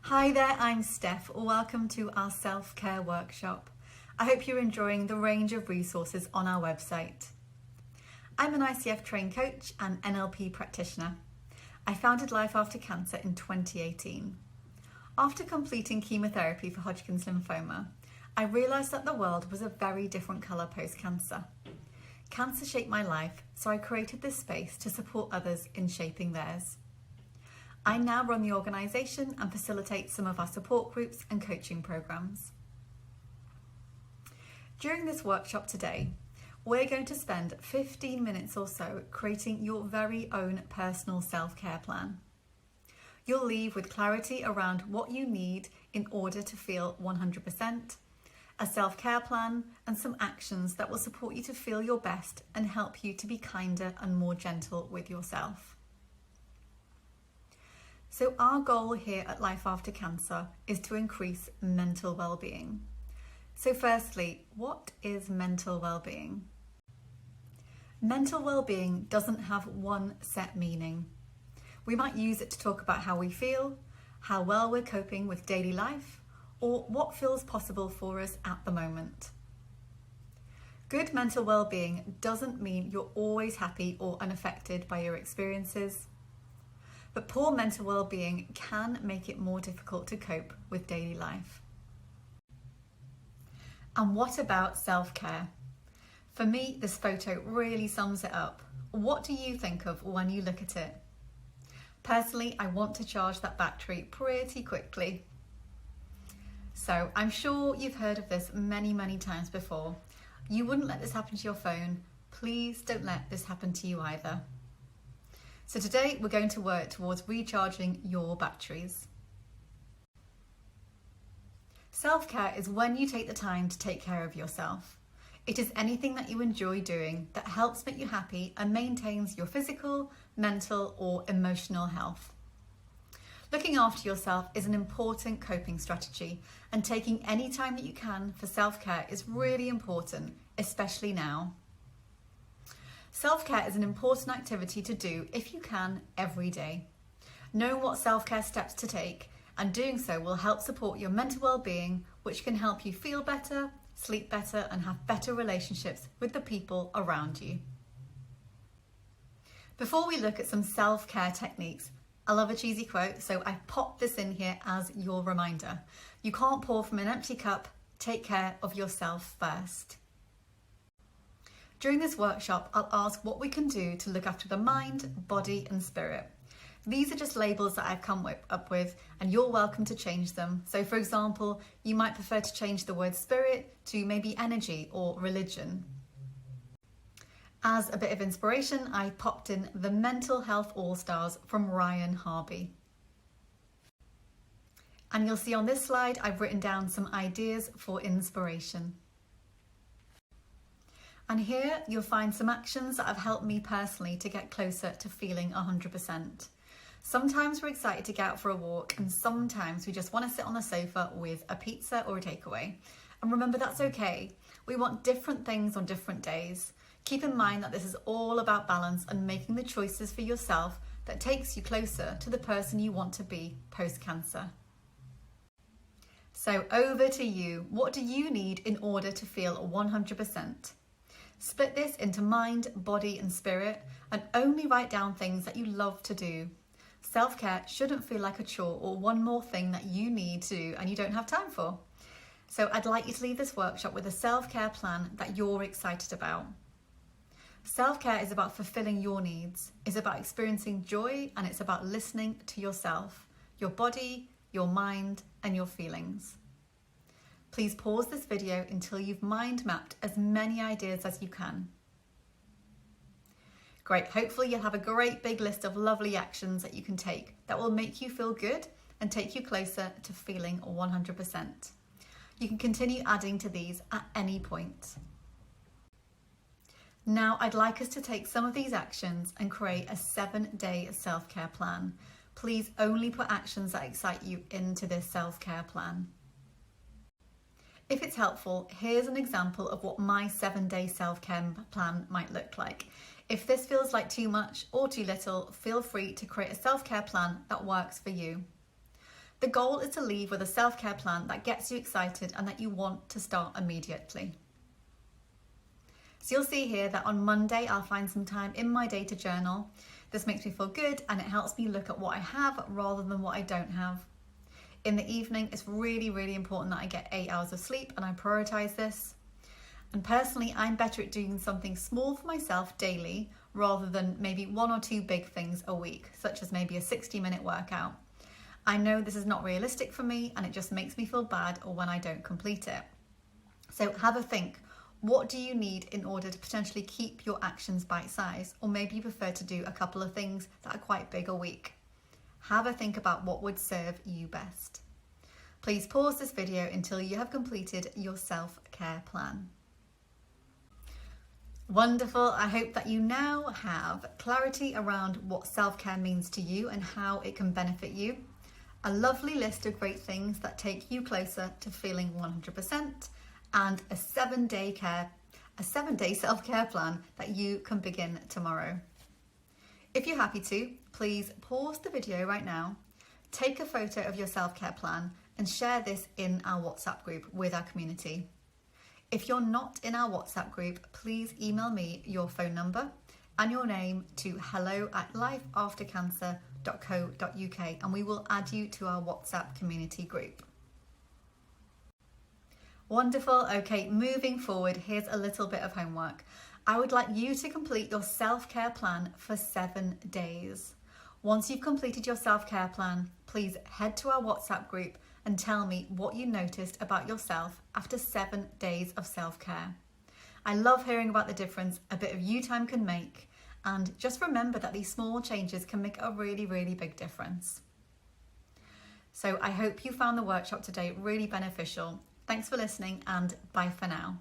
Hi there, I'm Steph. Welcome to our self-care workshop. I hope you're enjoying the range of resources on our website. I'm an ICF trained coach and NLP practitioner. I founded Life After Cancer in 2018. After completing chemotherapy for Hodgkin's lymphoma, I realised that the world was a very different colour post-cancer. Cancer shaped my life, so I created this space to support others in shaping theirs. I now run the organisation and facilitate some of our support groups and coaching programmes. During this workshop today, we're going to spend 15 minutes or so creating your very own personal self-care plan. You'll leave with clarity around what you need in order to feel 100%, a self-care plan and some actions that will support you to feel your best and help you to be kinder and more gentle with yourself. So our goal here at Life After Cancer is to increase mental well-being. So firstly, what is mental well-being? Mental well-being doesn't have one set meaning. We might use it to talk about how we feel, how well we're coping with daily life, or what feels possible for us at the moment. Good mental well-being doesn't mean you're always happy or unaffected by your experiences, but poor mental well-being can make it more difficult to cope with daily life. And what about self-care? For me, this photo really sums it up. What do you think of when you look at it? Personally, I want to charge that battery pretty quickly. So I'm sure you've heard of this many times before. You wouldn't let this happen to your phone. Please don't let this happen to you either. So today we're going to work towards recharging your batteries. Self-care is when you take the time to take care of yourself. It is anything that you enjoy doing that helps make you happy and maintains your physical, mental or emotional health. Looking after yourself is an important coping strategy, and taking any time that you can for self-care is really important, especially now. Self-care is an important activity to do if you can every day. Know what self-care steps to take, and doing so will help support your mental well-being, which can help you feel better, sleep better and have better relationships with the people around you. Before we look at some self-care techniques, I love a cheesy quote, so I popped this in here as your reminder. You can't pour from an empty cup. Take care of yourself first. During this workshop, I'll ask what we can do to look after the mind, body and spirit. These are just labels that I've come up with, and you're welcome to change them. So for example, you might prefer to change the word spirit to maybe energy or religion. As a bit of inspiration, I popped in the Mental Health All-Stars from Ryan Harvey. And you'll see on this slide, I've written down some ideas for inspiration. And here you'll find some actions that have helped me personally to get closer to feeling 100%. Sometimes we're excited to get out for a walk, and sometimes we just want to sit on the sofa with a pizza or a takeaway. And remember, that's okay. We want different things on different days. Keep in mind that this is all about balance and making the choices for yourself that takes you closer to the person you want to be post-cancer. So over to you. What do you need in order to feel 100%? Split this into mind, body and spirit, and only write down things that you love to do. Self-care shouldn't feel like a chore or one more thing that you need to do and you don't have time for. So I'd like you to leave this workshop with a self-care plan that you're excited about. Self-care is about fulfilling your needs. It's about experiencing joy, and it's about listening to yourself, your body, your mind and your feelings. Please pause this video until you've mind mapped as many ideas as you can. Great, hopefully you'll have a great big list of lovely actions that you can take that will make you feel good and take you closer to feeling 100%. You can continue adding to these at any point. Now I'd like us to take some of these actions and create a 7-day self-care plan. Please only put actions that excite you into this self-care plan. If it's helpful, here's an example of what my 7-day self-care plan might look like. If this feels like too much or too little, feel free to create a self-care plan that works for you. The goal is to leave with a self-care plan that gets you excited and that you want to start immediately. So you'll see here that on Monday, I'll find some time in my day to journal. This makes me feel good and it helps me look at what I have rather than what I don't have. In the evening, it's really, really important that I get 8 hours of sleep and I prioritise this. And personally, I'm better at doing something small for myself daily rather than maybe 1 or 2 big things a week, such as maybe a 60-minute workout. I know this is not realistic for me and it just makes me feel bad or when I don't complete it. So have a think. What do you need in order to potentially keep your actions bite-sized? Or maybe you prefer to do a couple of things that are quite big a week. Have a think about what would serve you best. Please pause this video until you have completed your self-care plan. Wonderful. I hope that you now have clarity around what self-care means to you and how it can benefit you. A lovely list of great things that take you closer to feeling 100%. And a 7-day self-care plan that you can begin tomorrow. If you're happy to, please pause the video right now, take a photo of your self-care plan and share this in our WhatsApp group with our community. If you're not in our WhatsApp group, please email me your phone number and your name to hello@lifeaftercancer.co.uk and we will add you to our WhatsApp community group. Wonderful. Okay, moving forward, here's a little bit of homework. I would like you to complete your self-care plan for 7 days. Once you've completed your self-care plan, please head to our WhatsApp group and tell me what you noticed about yourself after 7 days of self-care. I love hearing about the difference a bit of you time can make, and just remember that these small changes can make a really, really big difference. So I hope you found the workshop today really beneficial. Thanks for listening and bye for now.